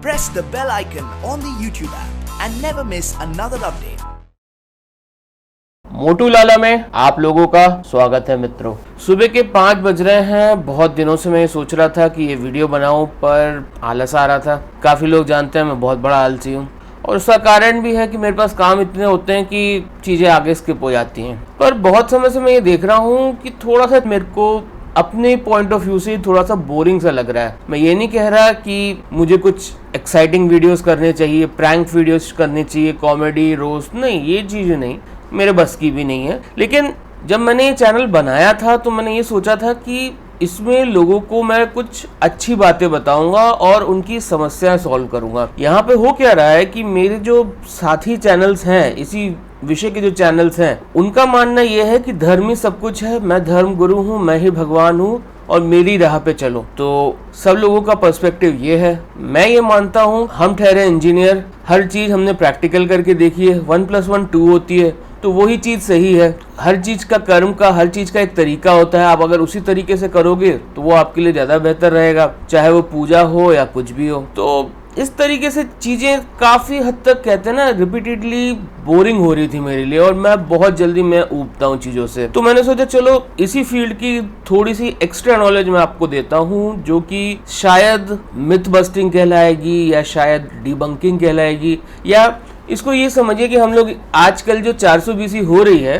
press the bell icon on the YouTube app and never miss another update. मोटू लाला में आप लोगों का स्वागत है मित्रों। सुबह के 5 बज रहे हैं। बहुत दिनों से मैं सोच रहा था कि ये वीडियो बनाऊं, पर आलस आ रहा था। काफ़ी लोग जानते हैं मैं बहुत बड़ा आलसी हूं, और उसका कारण भी है कि मेरे पास काम इतने होते हैं कि चीज़ें आगे स्किप हो जाती हैं। पर बहुत समय से मैं ये देख रहा हूँ कि थोड़ा सा मेरे को अपने पॉइंट ऑफ व्यू से थोड़ा सा बोरिंग सा लग रहा है। मैं ये नहीं कह रहा कि मुझे कुछ एक्साइटिंग वीडियोस करने चाहिए, प्रैंक वीडियोस करनी चाहिए, कॉमेडी रोस्ट, नहीं, ये चीज़ें नहीं, मेरे बस की भी नहीं है। लेकिन जब मैंने ये चैनल बनाया था तो मैंने ये सोचा था कि इसमें लोगों को मैं कुछ अच्छी बातें बताऊंगा और उनकी समस्याएं सॉल्व करूंगा। यहाँ पे हो क्या रहा है कि मेरे जो साथी चैनल्स हैं, इसी विषय के जो चैनल्स हैं, उनका मानना यह है कि धर्म ही सब कुछ है, मैं धर्म गुरु हूँ, मैं ही भगवान हूँ और मेरी राह पे चलो। तो सब लोगों का पर्सपेक्टिव ये है। मैं ये मानता हूँ हम ठहरे इंजीनियर, हर चीज हमने प्रैक्टिकल करके देखी है, 1+1 2 होती है, तो वही चीज सही है। हर चीज का कर्म का, हर चीज का एक तरीका होता है। आप अगर उसी तरीके से करोगे तो वो आपके लिए ज्यादा बेहतर रहेगा, चाहे वो पूजा हो या कुछ भी हो। तो इस तरीके से चीजें काफी हद तक, कहते हैं ना, रिपीटेडली बोरिंग हो रही थी मेरे लिए, और मैं बहुत जल्दी मैं ऊबता हूँ चीजों से। तो मैंने सोचा चलो इसी फील्ड की थोड़ी सी एक्स्ट्रा नॉलेज मैं आपको देता हूँ, जो कि शायद मिथ बस्टिंग कहलाएगी या शायद डिबंकिंग कहलाएगी, या इसको ये समझिए कि हम लोग आजकल जो 420 हो रही है,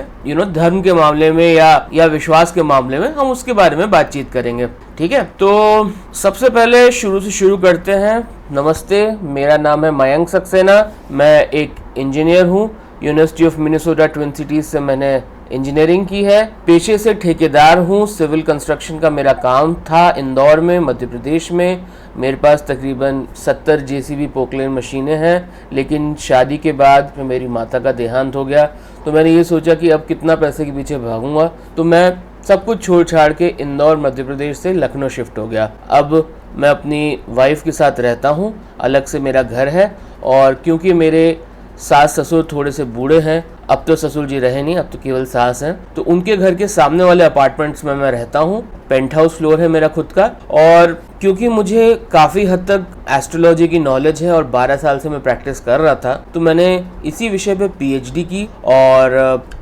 धर्म के मामले में या विश्वास के मामले में, हम उसके बारे में बातचीत करेंगे। ठीक है, तो सबसे पहले शुरू से शुरू करते हैं। नमस्ते, मेरा नाम है मयंक सक्सेना। मैं एक इंजीनियर हूँ। University of Minnesota twin cities से मैंने इंजीनियरिंग की है। पेशे से ठेकेदार हूँ। सिविल कंस्ट्रक्शन का मेरा काम था इंदौर में, मध्य प्रदेश में। मेरे पास तकरीबन 70 जेसीबी पोकलेन मशीनें हैं, लेकिन शादी के बाद मेरी माता का देहांत हो गया, तो मैंने ये सोचा कि अब कितना पैसे के पीछे भागूंगा, तो मैं सब कुछ छोड़ छाड़ के इंदौर मध्य प्रदेश से लखनऊ शिफ्ट हो गया। अब मैं अपनी वाइफ के साथ रहता हूँ, अलग से मेरा घर है। और क्योंकि मेरे सास ससुर थोड़े से बूढ़े हैं, अब तो ससुर जी रहे नहीं, अब तो केवल सास हैं, तो उनके घर के सामने वाले अपार्टमेंट्स में मैं रहता हूँ। पेंट हाउस फ्लोर है मेरा खुद का। और क्योंकि मुझे काफ़ी हद तक एस्ट्रोलॉजी की नॉलेज है और 12 साल से मैं प्रैक्टिस कर रहा था, तो मैंने इसी विषय पे पीएचडी की और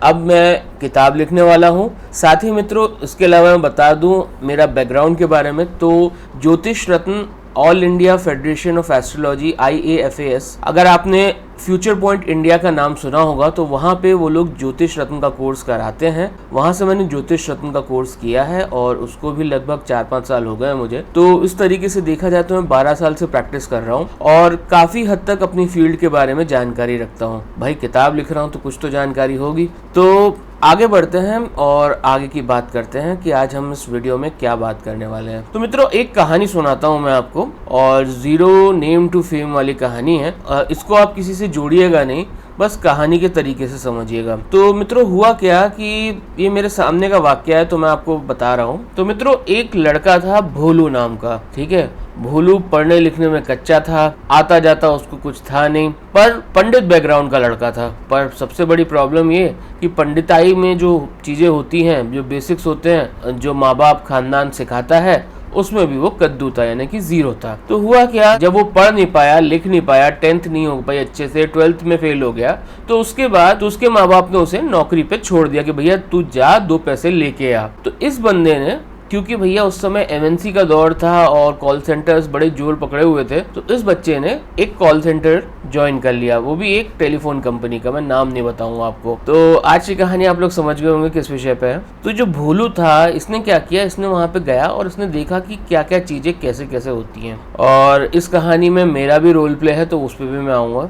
अब मैं किताब लिखने वाला हूँ। साथ ही मित्रों, इसके अलावा मैं बता दूँ मेरा बैकग्राउंड के बारे में, तो Jyotish Ratna all India federation of astrology IAFAS, अगर आपने फ्यूचर पॉइंट इंडिया का नाम सुना होगा तो वहाँ पे वो लोग ज्योतिष रत्न का कोर्स कराते हैं। वहाँ से मैंने ज्योतिष रत्न का कोर्स किया है और उसको भी लगभग 4-5 साल हो गए मुझे। तो इस तरीके से देखा जाए तो मैं 12 साल से प्रैक्टिस कर रहा हूँ और काफ़ी हद तक अपनी फील्ड के बारे में जानकारी रखता हूँ। भाई किताब लिख रहा हूँ तो कुछ तो जानकारी होगी। तो आगे बढ़ते हैं और आगे की बात करते हैं कि आज हम इस वीडियो में क्या बात करने वाले हैं। तो मित्रों, एक कहानी सुनाता हूं मैं आपको, और 0 नेम टू फेम वाली कहानी है। इसको आप किसी से जोड़िएगा नहीं, बस कहानी के तरीके से समझिएगा। तो मित्रों, हुआ क्या कि ये मेरे सामने का वाक्य है, तो मैं आपको बता रहा हूँ। तो मित्रों, एक लड़का था भोलू नाम का। ठीक है, भोलू पढ़ने लिखने में कच्चा था, आता जाता उसको कुछ था नहीं, पर पंडित बैकग्राउंड का लड़का था। पर सबसे बड़ी प्रॉब्लम ये कि पंडिताई में जो चीजें होती हैं, जो बेसिक्स होते हैं, जो माँ बाप खानदान सिखाता है, उसमें भी वो कद्दू था, यानी कि 0 था। तो हुआ क्या, जब वो पढ़ नहीं पाया, लिख नहीं पाया, 10th नहीं हो पाई अच्छे से, 12th में फेल हो गया, तो उसके बाद उसके माँ बाप ने उसे नौकरी पे छोड़ दिया कि भैया तू जा, 2 पैसे लेके आ। तो इस बंदे ने, क्योंकि भैया उस समय MNC का दौर था और कॉल सेंटर्स बड़े जोर पकड़े हुए थे, तो इस बच्चे ने एक कॉल सेंटर ज्वाइन कर लिया, वो भी एक टेलीफोन कंपनी का। मैं नाम नहीं बताऊंगा आपको। तो आज की कहानी आप लोग समझ गए होंगे किस विषय पे है। तो जो भोलू था, इसने क्या किया, इसने वहां पे गया और इसने देखा कि क्या क्या चीजें कैसे कैसे होती हैं, और इस कहानी में मेरा भी रोल प्ले है, तो उस पर भी मैं आऊंगा।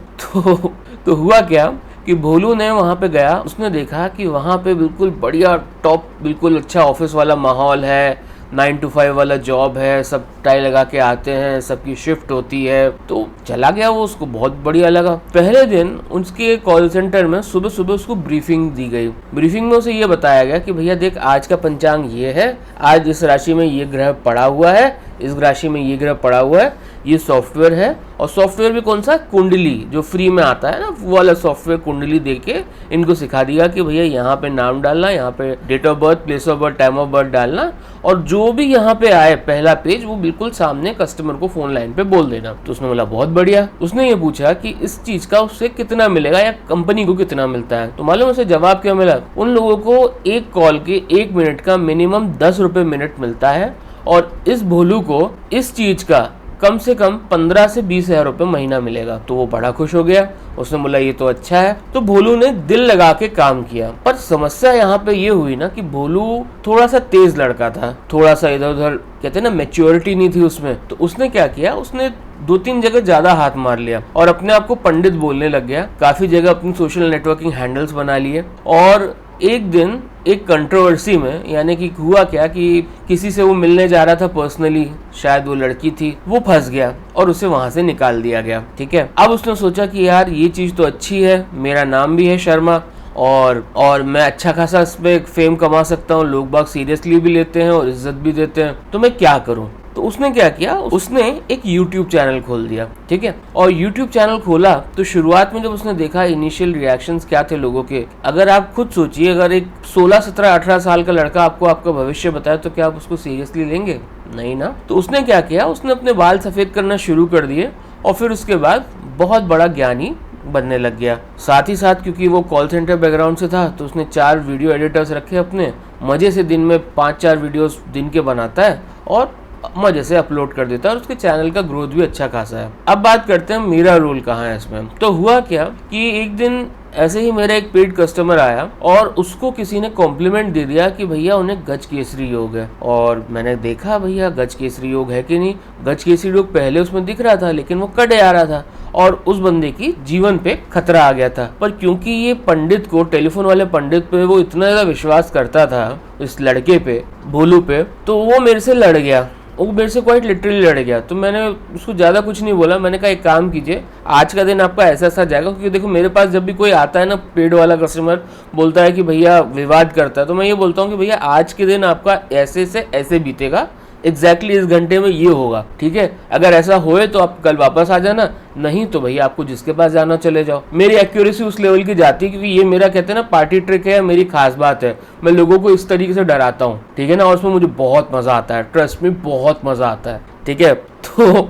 तो हुआ क्या कि भोलू ने वहाँ पे गया, उसने देखा कि वहाँ पे बिल्कुल बढ़िया टॉप, बिल्कुल अच्छा ऑफिस वाला माहौल है, 9 to 5 वाला जॉब है, सब टाई लगा के आते हैं, सबकी शिफ्ट होती है। तो चला गया वो, उसको बहुत बढ़िया लगा। पहले दिन उसके कॉल सेंटर में सुबह सुबह उसको ब्रीफिंग दी गई। ब्रीफिंग में उसे ये बताया गया कि भैया देख, आज का पंचांग ये है, आज इस राशि में ये ग्रह पड़ा हुआ है, इस राशि में ये ग्रह पड़ा हुआ है, ये सॉफ्टवेयर है, और सॉफ्टवेयर भी कौन सा, कुंडली, जो फ्री में आता है ना, वो वाला सॉफ्टवेयर कुंडली देके इनको सिखा दिया कि भैया यहाँ पे नाम डालना, यहाँ पे date of birth, place of birth, time of birth डालना, और जो भी यहाँ पे आए पहला पेज वो बिल्कुल सामने कस्टमर को फोन लाइन पे बोल देना। तो उसने बोला बहुत बढ़िया। उसने ये पूछा कि इस चीज का उससे कितना मिलेगा या कंपनी को कितना मिलता है। तो मालूम उसे जवाब क्या मिला, उन लोगों को एक कॉल के 1 मिनट का मिनिमम 10 रुपए मिनट मिलता है, और इस भोलू को इस चीज का कम से कम 15 से 20 हजार रुपए महीना मिलेगा। तो वो बड़ा खुश हो गया, उसने बोला ये तो अच्छा है। तो भोलू ने दिल लगा के काम किया, पर समस्या यहाँ पे ये हुई ना कि भोलू थोड़ा सा तेज लड़का था, थोड़ा सा इधर उधर कहते हैं ना मैच्योरिटी नहीं थी उसमें। तो उसने क्या किया, उसने 2-3 जगह ज्यादा हाथ मार लिया और अपने आप को पंडित बोलने लग गया। काफी जगह अपनी सोशल नेटवर्किंग हैंडल्स बना लिए, और एक दिन एक कंट्रोवर्सी में, यानी कि हुआ क्या कि किसी से वो मिलने जा रहा था पर्सनली, शायद वो लड़की थी, वो फंस गया और उसे वहां से निकाल दिया गया। ठीक है, अब उसने सोचा कि यार ये चीज तो अच्छी है, मेरा नाम भी है शर्मा, और मैं अच्छा खासा इस पे फेम कमा सकता हूँ, लोग बाग सीरियसली भी लेते हैं और इज्जत भी देते हैं, तो मैं क्या करूँ। तो उसने क्या किया, उसने एक YouTube चैनल खोल दिया। ठीक है, और YouTube चैनल खोला तो शुरुआत में जब उसने देखा इनिशियल रिएक्शंस क्या थे लोगों के, अगर आप खुद सोचिए, अगर एक 16, 17, 18 साल का लड़का आपको आपका भविष्य बताए तो क्या आप उसको सीरियसली लेंगे? नहीं ना। तो उसने क्या किया, उसने अपने बाल सफेद करना शुरू कर दिए, और फिर उसके बाद बहुत बड़ा ज्ञानी बनने लग गया। साथ ही साथ क्योंकि वो कॉल सेंटर बैकग्राउंड से था, तो उसने 4 वीडियो एडिटर्स रखे अपने, मजे से दिन में 5-4 वीडियोस दिन के बनाता है और मजे से अपलोड कर देता है, और उसके चैनल का ग्रोथ भी अच्छा खासा है। अब बात करते हैं मेरा रोल कहाँ है इसमें। तो हुआ क्या कि एक दिन ऐसे ही मेरा एक पेड कस्टमर आया और उसको किसी ने कॉम्प्लीमेंट दे दिया कि भैया उन्हें गज केसरी योग है। और मैंने देखा भैया गज केसरी योग है कि नहीं, गज केसरी योग पहले उसमें दिख रहा था लेकिन वो कटे आ रहा था, और उस बंदे की जीवन पे खतरा आ गया था। पर क्योंकि ये पंडित को, टेलीफोन वाले पंडित पे वो इतना ज्यादा विश्वास करता था, इस लड़के पे, भोलू पे, तो वो मेरे से लड़ गया, वो मेरे से क्वाइट लिटरली लड़ गया। तो मैंने उसको ज़्यादा कुछ नहीं बोला, मैंने कहा एक काम कीजिए, आज का दिन आपका ऐसा ऐसा जाएगा, क्योंकि देखो मेरे पास जब भी कोई आता है ना, पेड वाला कस्टमर बोलता है कि भैया विवाद करता है, तो मैं ये बोलता हूँ कि भैया आज के दिन आपका ऐसे से ऐसे बीतेगा, एग्जैक्टली इस घंटे में ये होगा। ठीक है, अगर ऐसा होए तो आप कल वापस आ जाना, नहीं तो भैया आपको जिसके पास जाना चले जाओ। मेरी एक्यूरेसी उस लेवल की जाती है, क्योंकि ये मेरा कहते हैं ना पार्टी ट्रिक है, मेरी खास बात है, मैं लोगों को इस तरीके से डराता हूँ। ठीक है ना, और उसमें मुझे बहुत मजा आता है, ट्रस्ट में बहुत मजा आता है। ठीक है, तो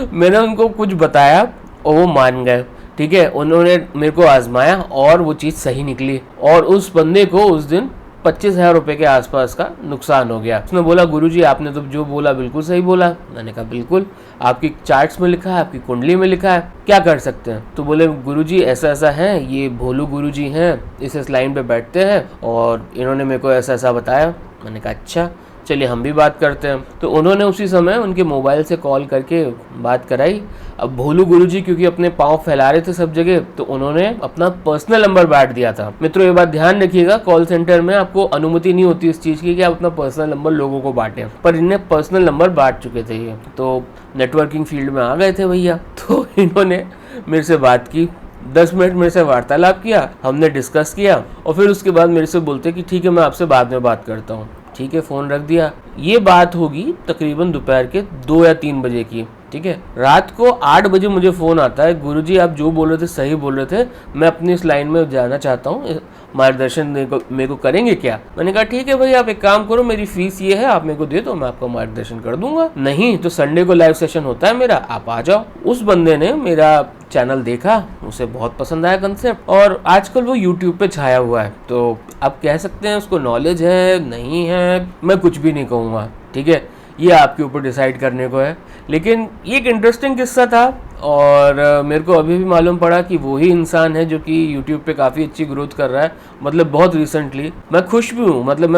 मैंने उनको कुछ बताया और वो मान गए। ठीक है, उन्होंने मेरे को आजमाया और वो चीज़ सही निकली, और उस बंदे को उस दिन 25,000 रुपए के आसपास का नुकसान हो गया। उसने बोला गुरुजी आपने तो जो बोला बिल्कुल सही बोला। मैंने कहा बिल्कुल, आपकी चार्ट्स में लिखा है, आपकी कुंडली में लिखा है, क्या कर सकते हैं। तो बोले गुरुजी ऐसा ऐसा है, ये भोलू गुरुजी हैं, इस लाइन पे बैठते हैं और इन्होंने मेरे को ऐसा ऐसा बताया। मैंने कहा अच्छा चलिए हम भी बात करते हैं। तो उन्होंने उसी समय उनके मोबाइल से कॉल करके बात कराई। अब भोलू गुरुजी क्योंकि अपने पाँव फैला रहे थे सब जगह, तो उन्होंने अपना पर्सनल नंबर बांट दिया था। मित्रों ये बात ध्यान रखिएगा, कॉल सेंटर में आपको अनुमति नहीं होती इस चीज़ की कि आप अपना पर्सनल नंबर लोगों को बांटें, पर इन्हें पर्सनल नंबर बांट चुके थे ये, तो नेटवर्किंग फील्ड में आ गए थे भैया। तो इन्होंने मेरे से बात की, 10 मिनट मेरे से वार्तालाप किया, हमने डिस्कस किया, और फिर उसके बाद मेरे से बोलते कि ठीक है मैं आपसे बाद में बात करता हूँ। ठीक है, फ़ोन रख दिया। ये बात होगी तकरीबन दोपहर के 2 या 3 बजे की। ठीक है, रात को 8 बजे मुझे फ़ोन आता है, गुरुजी आप जो बोल रहे थे सही बोल रहे थे, मैं अपनी इस लाइन में जाना चाहता हूँ, मार्गदर्शन मेरे को करेंगे क्या। मैंने कहा ठीक है भाई आप एक काम करो, मेरी फीस ये है, आप मेरे को दे दो, मैं आपको मार्गदर्शन कर दूंगा, नहीं तो संडे को लाइव सेशन होता है मेरा, आप आ जाओ। उस बंदे ने मेरा चैनल देखा, उसे बहुत पसंद आया कंसेप्ट, और आजकल वो यूट्यूब पे छाया हुआ है। तो आप कह सकते हैं उसको नॉलेज है, नहीं है, मैं कुछ भी नहीं कहूँगा। ठीक है, ये आपके ऊपर डिसाइड करने को है। लेकिन ये एक इंटरेस्टिंग किस्सा था, और मेरे को अभी भी मालूम पड़ा कि वही इंसान है जो कि YouTube पे काफ़ी अच्छी ग्रोथ कर रहा है, मतलब बहुत रिसेंटली। मैं खुश भी हूँ, मतलब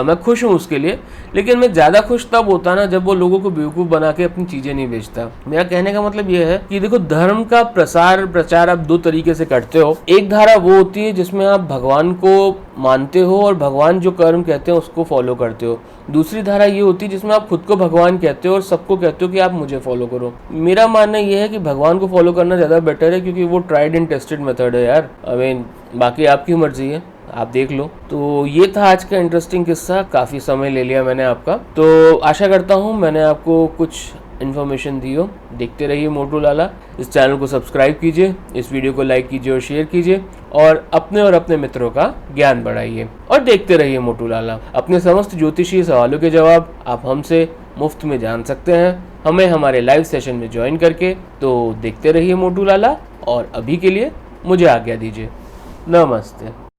मैं खुश हूँ उसके लिए, लेकिन मैं ज़्यादा खुश तब होता ना जब वो लोगों को बेवकूफ़ बना के अपनी चीज़ें नहीं बेचता। मेरा कहने का मतलब ये है कि देखो धर्म का प्रचार आप 2 तरीके से करते हो। एक धारा वो होती है जिसमें आप भगवान को मानते हो और भगवान जो कर्म कहते हैं उसको फॉलो करते हो। दूसरी धारा ये होती है जिसमें आप खुद को भगवान कहते हो और सबको कहते हो कि आप मुझे फॉलो करो। मेरा मानना ये है कि भगवान को फॉलो करना ज़्यादा बेटर है, क्योंकि वो ट्राइड एंड टेस्टेड मेथड है यार। आई मीन बाकी आपकी मर्जी है, आप देख लो। तो ये था आज का इंटरेस्टिंग किस्सा, काफ़ी समय ले लिया मैंने आपका। तो आशा करता हूँ मैंने आपको कुछ इन्फॉर्मेशन दी हो। देखते रहिए मोटू लाला। इस चैनल को सब्सक्राइब कीजिए, इस वीडियो को लाइक कीजिए और शेयर कीजिए और अपने मित्रों का ज्ञान बढ़ाइए और देखते रहिए मोटू लाला। अपने समस्त ज्योतिषीय सवालों के जवाब आप हमसे मुफ्त में जान सकते हैं, हमें हमारे लाइव सेशन में ज्वाइन करके। तो देखते रहिए मोटू लाला और अभी के लिए मुझे आज्ञा दीजिए। नमस्ते।